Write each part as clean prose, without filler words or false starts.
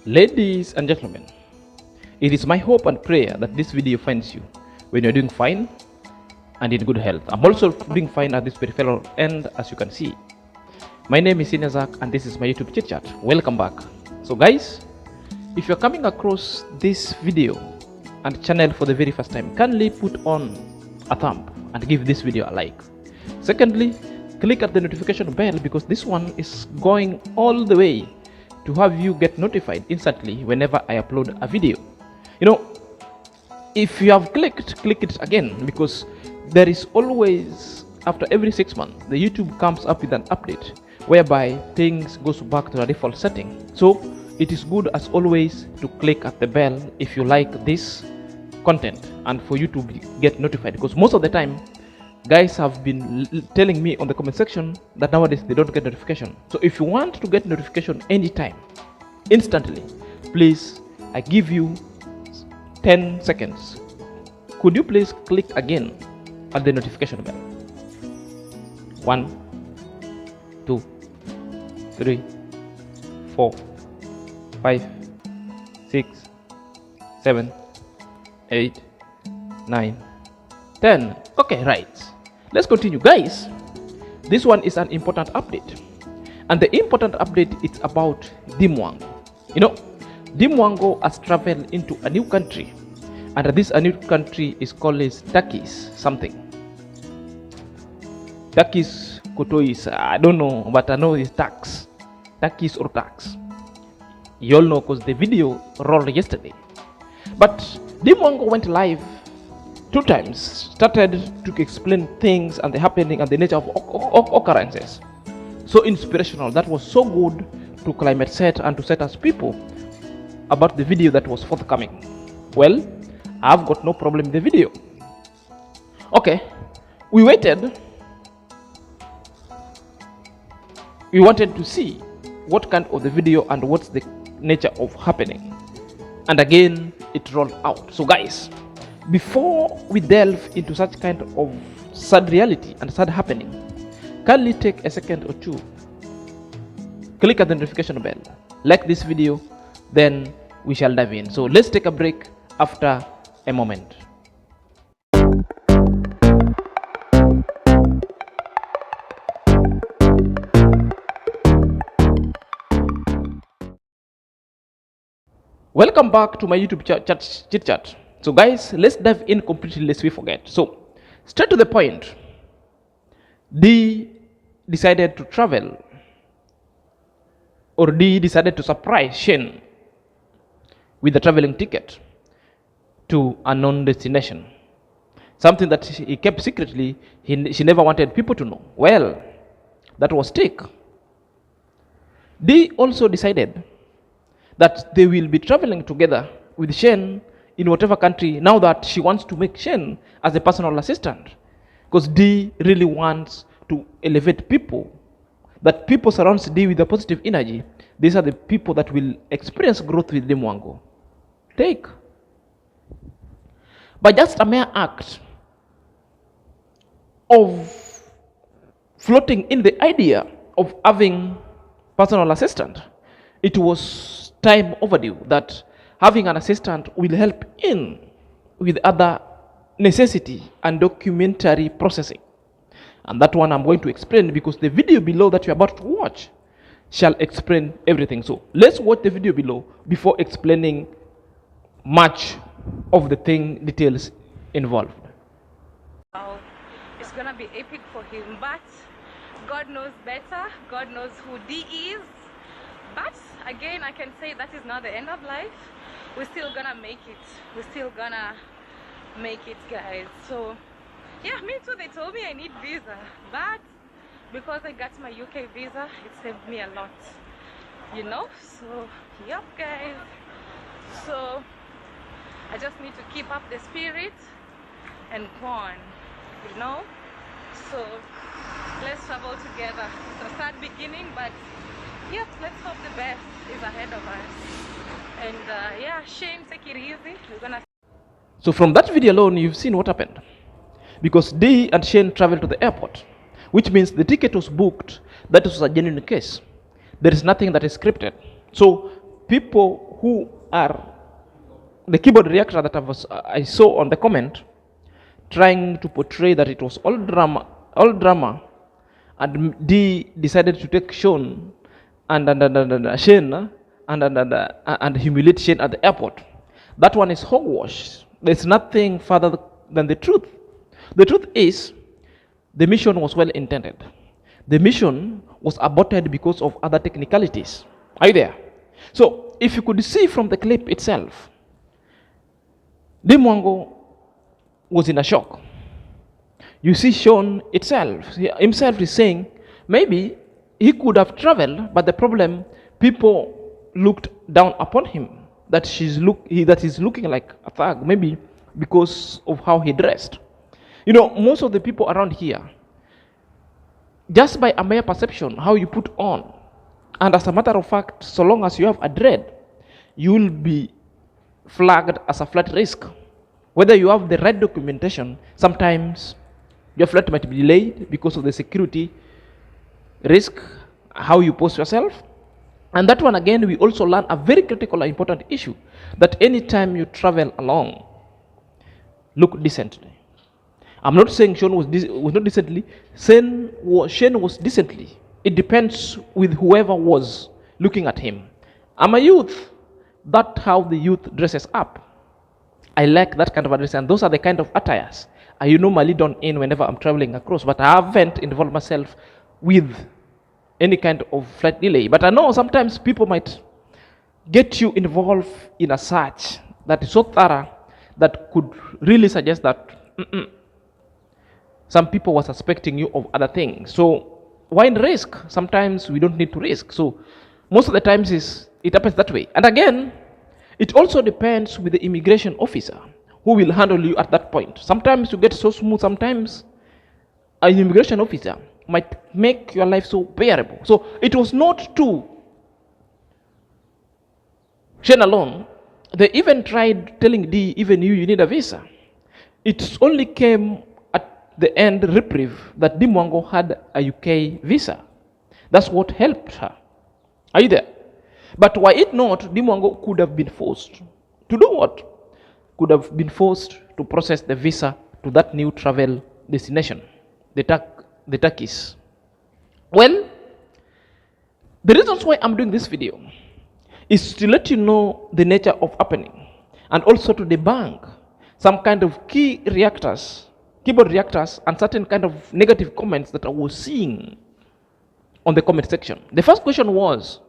Ladies and gentlemen, it is my hope and prayer that this video finds you when you're doing fine and in good health. I'm also doing fine at this peripheral end, as you can see. My name is Inezak and this is my YouTube chit chat. Welcome back. So guys, if you're coming across this video and channel for the very first time, kindly put on a thumb and give this video a like. Secondly, click at the notification bell because this one is going all the way to have you get notified instantly whenever I upload a video. If you have click it again, because there is always, after every 6 months, the YouTube comes up with an update whereby things goes back to a default setting. So it is good as always to click at the bell if you like this content and for you to get notified, because most of the time guys have been telling me on the comment section that nowadays they don't get notification. So if you want to get notification anytime, instantly, please, I give you 10 seconds. Could you please click again at the notification bell? 1, 2, 3, 4, 5, 6, 7, 8, 9, 10. Okay, right. Let's continue, guys. This one is an important update, and the important update is about Deemwango. Deemwango has traveled into a new country, and this a new country is called Turkish something. Turkish Kotois, I don't know, but I know it's Turkish or tax. You all know because the video rolled yesterday. But Deemwango went live 2 times, started to explain things and the happening and the nature of occurrences. So inspirational. That was so good to climate set and to set us people about the video that was forthcoming. Well, I've got no problem with the video. Okay, we waited. We wanted to see what kind of the video and what's the nature of happening. And again, it rolled out. So guys, before we delve into such kind of sad reality and sad happening, kindly take a second or two, click at the notification bell, like this video, then we shall dive in. So let's take a break after a moment. Welcome back to my YouTube chit chat. So guys, let's dive in completely lest we forget. So straight to the point, D decided to travel, or D decided to surprise Shane with a traveling ticket to a known destination. Something that he kept secretly, she never wanted people to know. Well, that was Tick. D also decided that they will be traveling together with Shane in whatever country, now that she wants to make Shane as a personal assistant. Because D really wants to elevate people, that people surrounds D with a positive energy. These are the people that will experience growth with Deemwango. Take. By just a mere act of floating in the idea of having personal assistant, it was time overdue that having an assistant will help in with other necessity and documentary processing. And that one I'm going to explain because the video below that you're about to watch shall explain everything. So let's watch the video below before explaining much of the thing details involved. It's gonna be epic for him, but God knows better. God knows who D is. But again, I can say that is not the end of life. We're still gonna make it. We're still gonna make it, guys. So yeah, me too, they told me I need visa, but because I got my UK visa, it saved me a lot, so yep, guys. So I just need to keep up the spirit and go on, so let's travel together. It's a sad beginning, but yep, let's hope the best is ahead of us. And yeah, Shane, take it easy. We're gonna. So from that video alone, you've seen what happened. Because D and Shane traveled to the airport, which means the ticket was booked. That was a genuine case. There is nothing that is scripted. So people who are the keyboard reactor that I saw on the comment, trying to portray that it was all drama, and D decided to take Sean and Shane and humiliate Shane at the airport. That one is hogwash. There's nothing further than the truth. The truth is, the mission was well intended. The mission was aborted because of other technicalities. Are you there? So, if you could see from the clip itself, Deemwango was in a shock. You see Sean himself is saying, maybe he could have traveled, but the problem, people looked down upon him, that he's looking like a thug, maybe because of how he dressed. You know, most of the people around here, just by a mere perception, how you put on, and as a matter of fact, so long as you have a dread, you will be flagged as a flight risk. Whether you have the right documentation, sometimes your flight might be delayed because of the security risk, how you pose yourself. And that one again, we also learn a very critical and important issue, that anytime you travel along, look decently. I'm not saying Sean was not decently. Shane was decently. It depends with whoever was looking at him. I'm a youth. That's how the youth dresses up. I like that kind of dress, and those are the kind of attires I normally don in whenever I'm traveling across. But I haven't involved myself with any kind of flight delay. But I know sometimes people might get you involved in a search that is so thorough that could really suggest that some people were suspecting you of other things. So why risk? Sometimes we don't need to risk. So most of the times it happens that way. And again, it also depends with the immigration officer who will handle you at that point. Sometimes you get so smooth, sometimes an immigration officer might make your life so bearable. So it was not to Shane alone. They even tried telling D, even you need a visa. It only came at the end reprieve that Deemwango had a UK visa. That's what helped her. Are you there? But were it not, Deemwango could have been forced to do what? Could have been forced to process the visa to that new travel destination, the Turkish. Well, the reasons why I'm doing this video is to let you know the nature of happening, and also to debunk some kind of keyboard reactors, and certain kind of negative comments that I was seeing on the comment section. The first question was,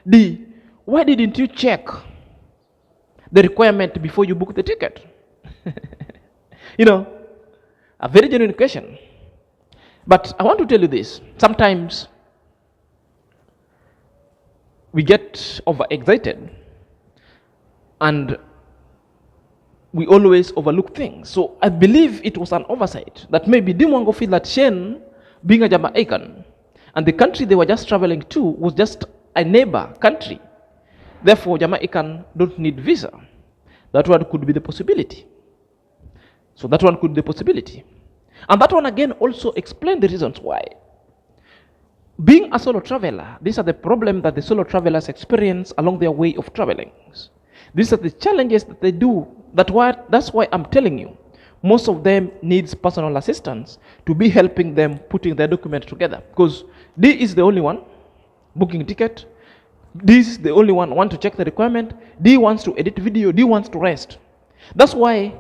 D, why didn't you check the requirement before you book the ticket? You know, a very genuine question. But I want to tell you this. Sometimes we get overexcited and we always overlook things. So I believe it was an oversight that maybe Deemwango feel that Shane, being a Jamaican, and the country they were just traveling to was just a neighbor country. Therefore, Jamaican don't need visa. That one could be the possibility. So that one could be the possibility. And that one again also explained the reasons why. Being a solo traveler, these are the problems that the solo travelers experience along their way of traveling. These are the challenges that they do. That's why I'm telling you, most of them needs personal assistance to be helping them putting their document together. Because D is the only one booking ticket. D is the only one want to check the requirement. D wants to edit video. D wants to rest. That's why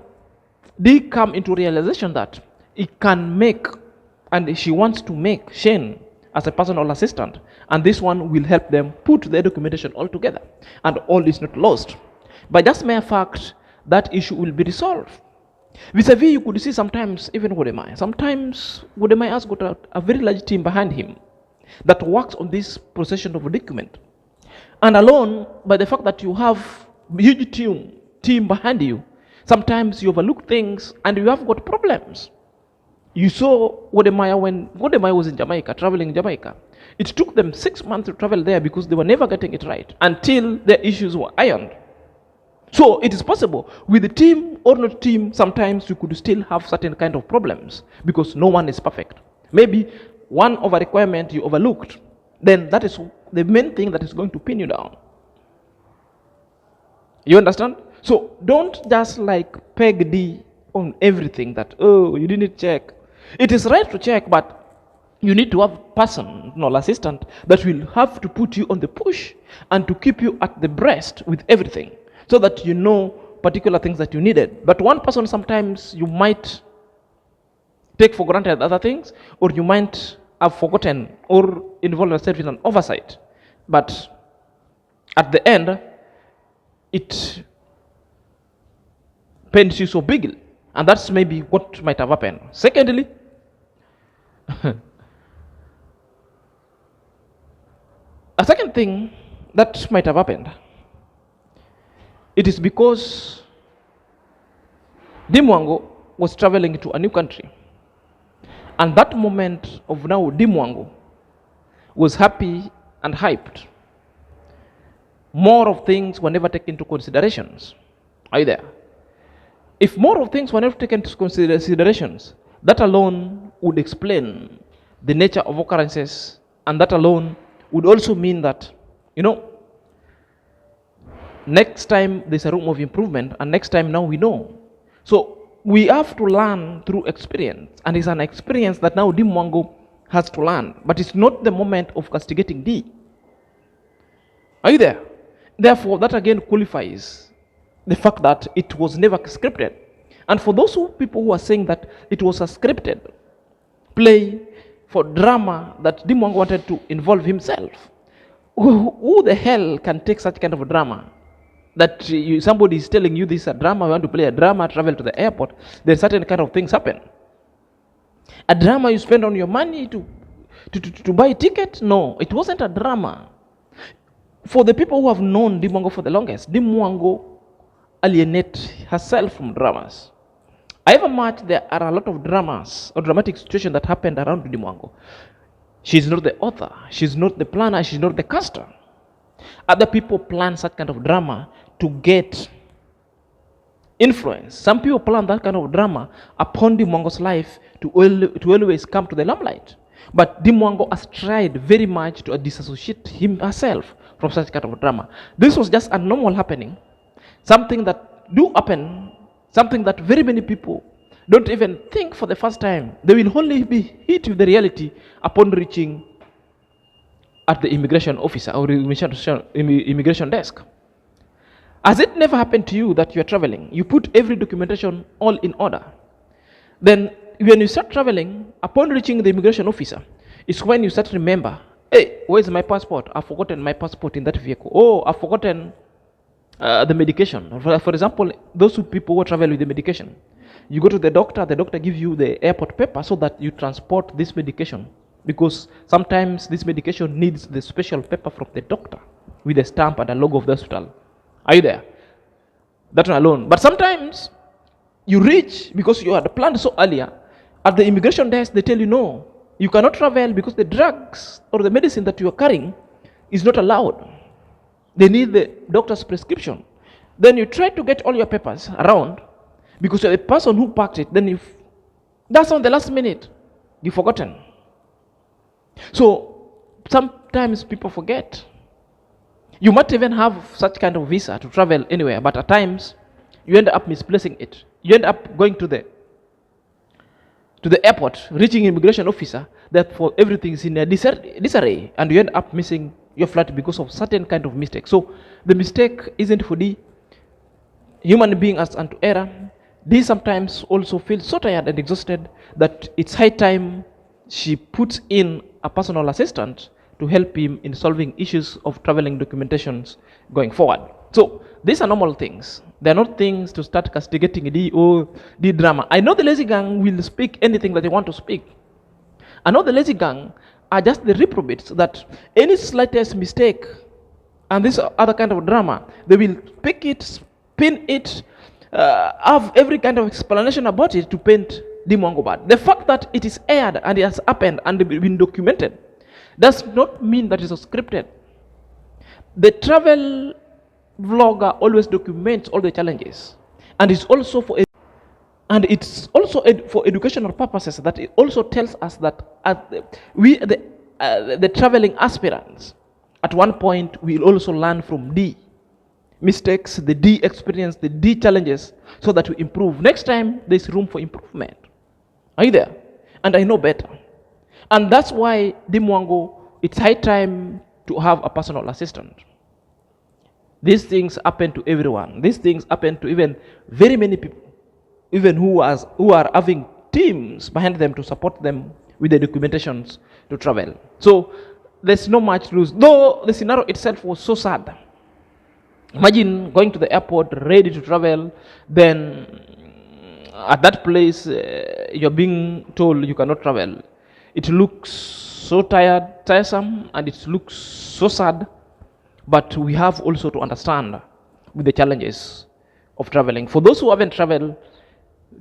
D come into realization that it can make, and she wants to make Shane as a personal assistant, and this one will help them put their documentation all together, and all is not lost. By just mere fact, that issue will be resolved. Vis-a-vis, you could see sometimes even Wodemai. Sometimes Wodemai has got a very large team behind him that works on this procession of a document. And alone, by the fact that you have a huge team behind you, sometimes you overlook things and you have got problems. You saw Wodemai when Wodemai was in Jamaica, traveling in Jamaica. It took them 6 months to travel there because they were never getting it right until their issues were ironed. So it is possible with the team or not team, sometimes you could still have certain kind of problems because no one is perfect. Maybe one of a requirement you overlooked, then that is the main thing that is going to pin you down. You understand? So don't just like peg D on everything that, oh, you didn't check. It is right to check, but you need to have a person, no assistant, that will have to put you on the push and to keep you at the breast with everything so that you know particular things that you needed. But one person, sometimes you might take for granted other things, or you might have forgotten or involve yourself in an oversight. But at the end, it pains you so big, and that's maybe what might have happened. Secondly, a second thing that might have happened, it is because Deemwango was traveling to a new country. And that moment of now, Deemwango was happy and hyped. More of things were never taken into considerations. Are you there? If more of things were never taken into considerations, that alone would explain the nature of occurrences, and that alone would also mean that, next time there's a room of improvement, and next time now we know. So we have to learn through experience, and it's an experience that now Deemwango has to learn, but it's not the moment of castigating D. Are you there? Therefore, that again qualifies the fact that it was never scripted. And for those people who are saying that it was a scripted play for drama that Deemwango wanted to involve himself, who the hell can take such kind of a drama? That somebody is telling you this is a drama, you want to play a drama, travel to the airport, then certain kind of things happen. A drama you spend on your money to buy a ticket? No, it wasn't a drama. For the people who have known Deemwango for the longest, Deemwango alienates herself from dramas. However much there are a lot of dramas or dramatic situations that happened around Deemwango, she's not the author, she's not the planner, she's not the caster. Other people plan such kind of drama to get influence. Some people plan that kind of drama upon Deemwango's life to always come to the limelight. But Deemwango has tried very much to disassociate herself from such kind of drama. This was just a normal happening, something that do happen, something that very many people don't even think for the first time. They will only be hit with the reality upon reaching at the immigration officer or immigration desk. Has it never happened to you that you are traveling, you put every documentation all in order, then when you start traveling, upon reaching the immigration officer, it's when you start to remember, hey, where's my passport? I've forgotten my passport in that vehicle. Oh, I've forgotten the medication. For example, those people who travel with the medication, you go to the doctor gives you the airport paper so that you transport this medication, because sometimes this medication needs the special paper from the doctor with a stamp and a logo of the hospital. Are you there? That one alone. But sometimes you reach, because you had planned so earlier, at the immigration desk they tell you no, you cannot travel because the drugs or the medicine that you are carrying is not allowed. They need the doctor's prescription. Then you try to get all your papers around, because you're the person who packed it, then that's on the last minute, you've forgotten. So sometimes people forget. You might even have such kind of visa to travel anywhere, but at times you end up misplacing it. You end up going to the airport, reaching immigration officer, that for everything is in a disarray, and you end up missing your flight because of certain kind of mistake. So the mistake isn't for the human being as unto error. They sometimes also feel so tired and exhausted that it's high time she puts in a personal assistant to help him in solving issues of traveling documentations going forward. So these are normal things. They're not things to start castigating the drama. I know the lazy gang will speak anything that they want to speak. I know the lazy gang are just the reprobates that any slightest mistake and this other kind of drama, they will pick it, spin it, have every kind of explanation about it to paint Deemwango bad. The fact that it is aired and it has happened and been documented does not mean that it's scripted. The travel vlogger always documents all the challenges, and it's also for educational purposes, that it also tells us that the traveling aspirants at one point will also learn from D. mistakes, the D experience, the D challenges, so that we improve. Next time, there's room for improvement. Are you there? And I know better. And that's why, Deemwango, it's high time to have a personal assistant. These things happen to everyone. These things happen to even very many people, even who are having teams behind them to support them with the documentations to travel. So there's no much to lose. Though the scenario itself was so sad. Imagine going to the airport ready to travel, then at that place you're being told you cannot travel. It looks so tiresome, and it looks so sad. But we have also to understand with the challenges of traveling. For those who haven't traveled,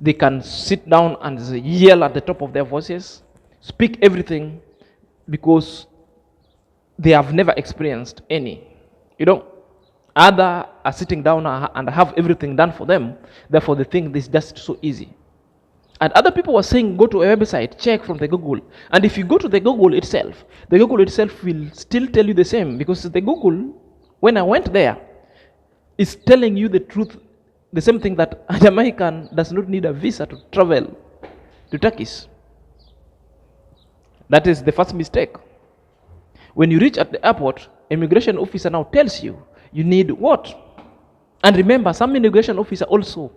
they can sit down and yell at the top of their voices, speak everything, because they have never experienced any. Other are sitting down and have everything done for them. Therefore, they think this is just so easy. And other people were saying, go to a website, check from the Google. And if you go to the Google itself will still tell you the same, because the Google, when I went there, is telling you the truth, the same thing, that a Jamaican does not need a visa to travel to Turkey. That is the first mistake. When you reach at the airport, immigration officer now tells you, you need what? And remember, some immigration officer also,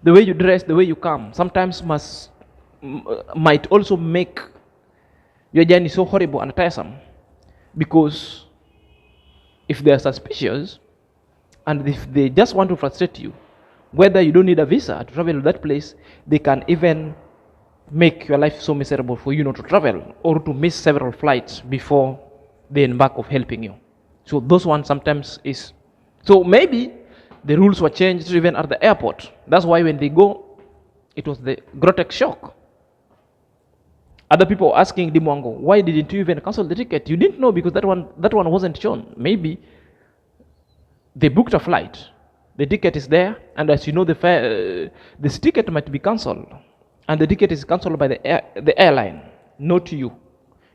the way you dress, the way you come, sometimes might also make your journey so horrible and tiresome. Because if they are suspicious, and if they just want to frustrate you, whether you don't need a visa to travel to that place, they can even make your life so miserable for you not to travel, or to miss several flights before they embark of helping you. So those ones sometimes is. So maybe the rules were changed even at the airport. That's why when they go, it was the grotesque shock. Other people were asking Deemwango, why didn't you even cancel the ticket? You didn't know, because that one wasn't shown. Maybe they booked a flight, the ticket is there, and as you know, this ticket might be cancelled, and the ticket is cancelled by the airline, not you.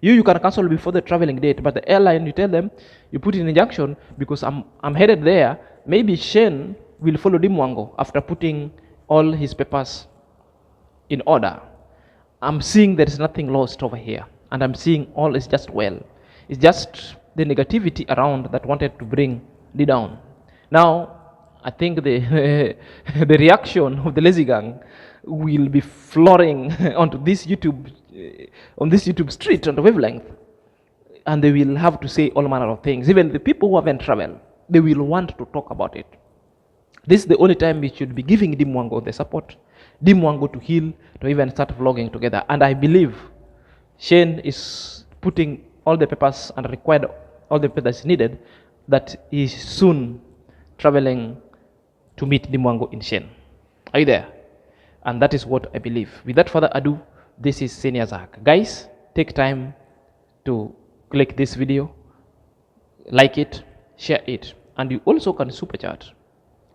You can cancel before the traveling date, but the airline, you tell them, you put in injunction, because I'm headed there. Maybe Shane will follow Deemwango after putting all his papers in order. I'm seeing there is nothing lost over here, and I'm seeing all is just well. It's just the negativity around that wanted to bring me down. Now, I think the the reaction of the lazy gang will be flooring onto this YouTube, on this YouTube street, on the wavelength, and they will have to say all manner of things. Even the people who haven't traveled, they will want to talk about it. This is the only time we should be giving Deemwango the support, Deemwango to heal, to even start vlogging together. And I believe Shane is putting all the papers and required all the papers needed, that he is soon traveling to meet Deemwango in Shane. Are you there? And that is what I believe. Without further ado, this is Senior Zach. Guys, take time to click this video, like it, share it, and you also can super chat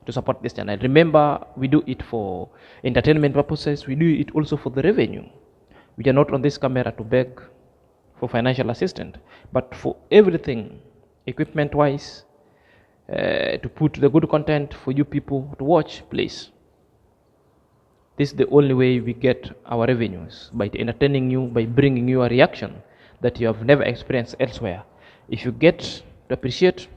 to support this channel. Remember, we do it for entertainment purposes. We do it also for the revenue. We are not on this camera to beg for financial assistance, but for everything, equipment wise, to put the good content for you people to watch, please. This is the only way we get our revenues, by entertaining you, by bringing you a reaction that you have never experienced elsewhere. If you get to appreciate,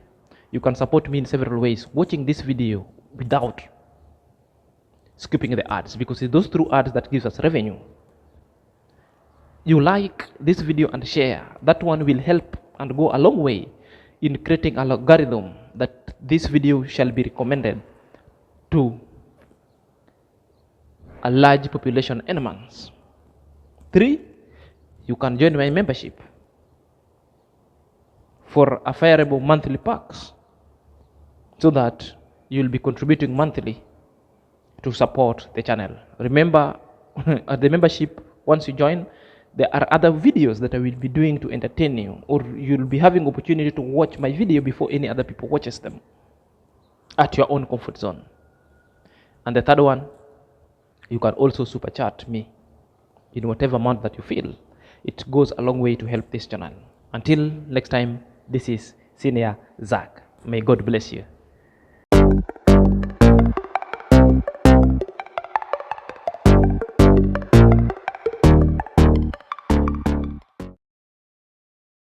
you can support me in several ways, watching this video without skipping the ads, because it's those through ads that gives us revenue. You like this video and share, that one will help and go a long way in creating an algorithm that this video shall be recommended to a large population in months. 3, you can join my membership for affordable monthly packs, so that you will be contributing monthly to support the channel. Remember, at the membership, once you join, there are other videos that I will be doing to entertain you, or you'll be having opportunity to watch my video before any other people watches them at your own comfort zone. And the third one, you can also super chat me in whatever amount that you feel. It goes a long way to help this channel. Until next time, this is Senior Zach. May God bless you.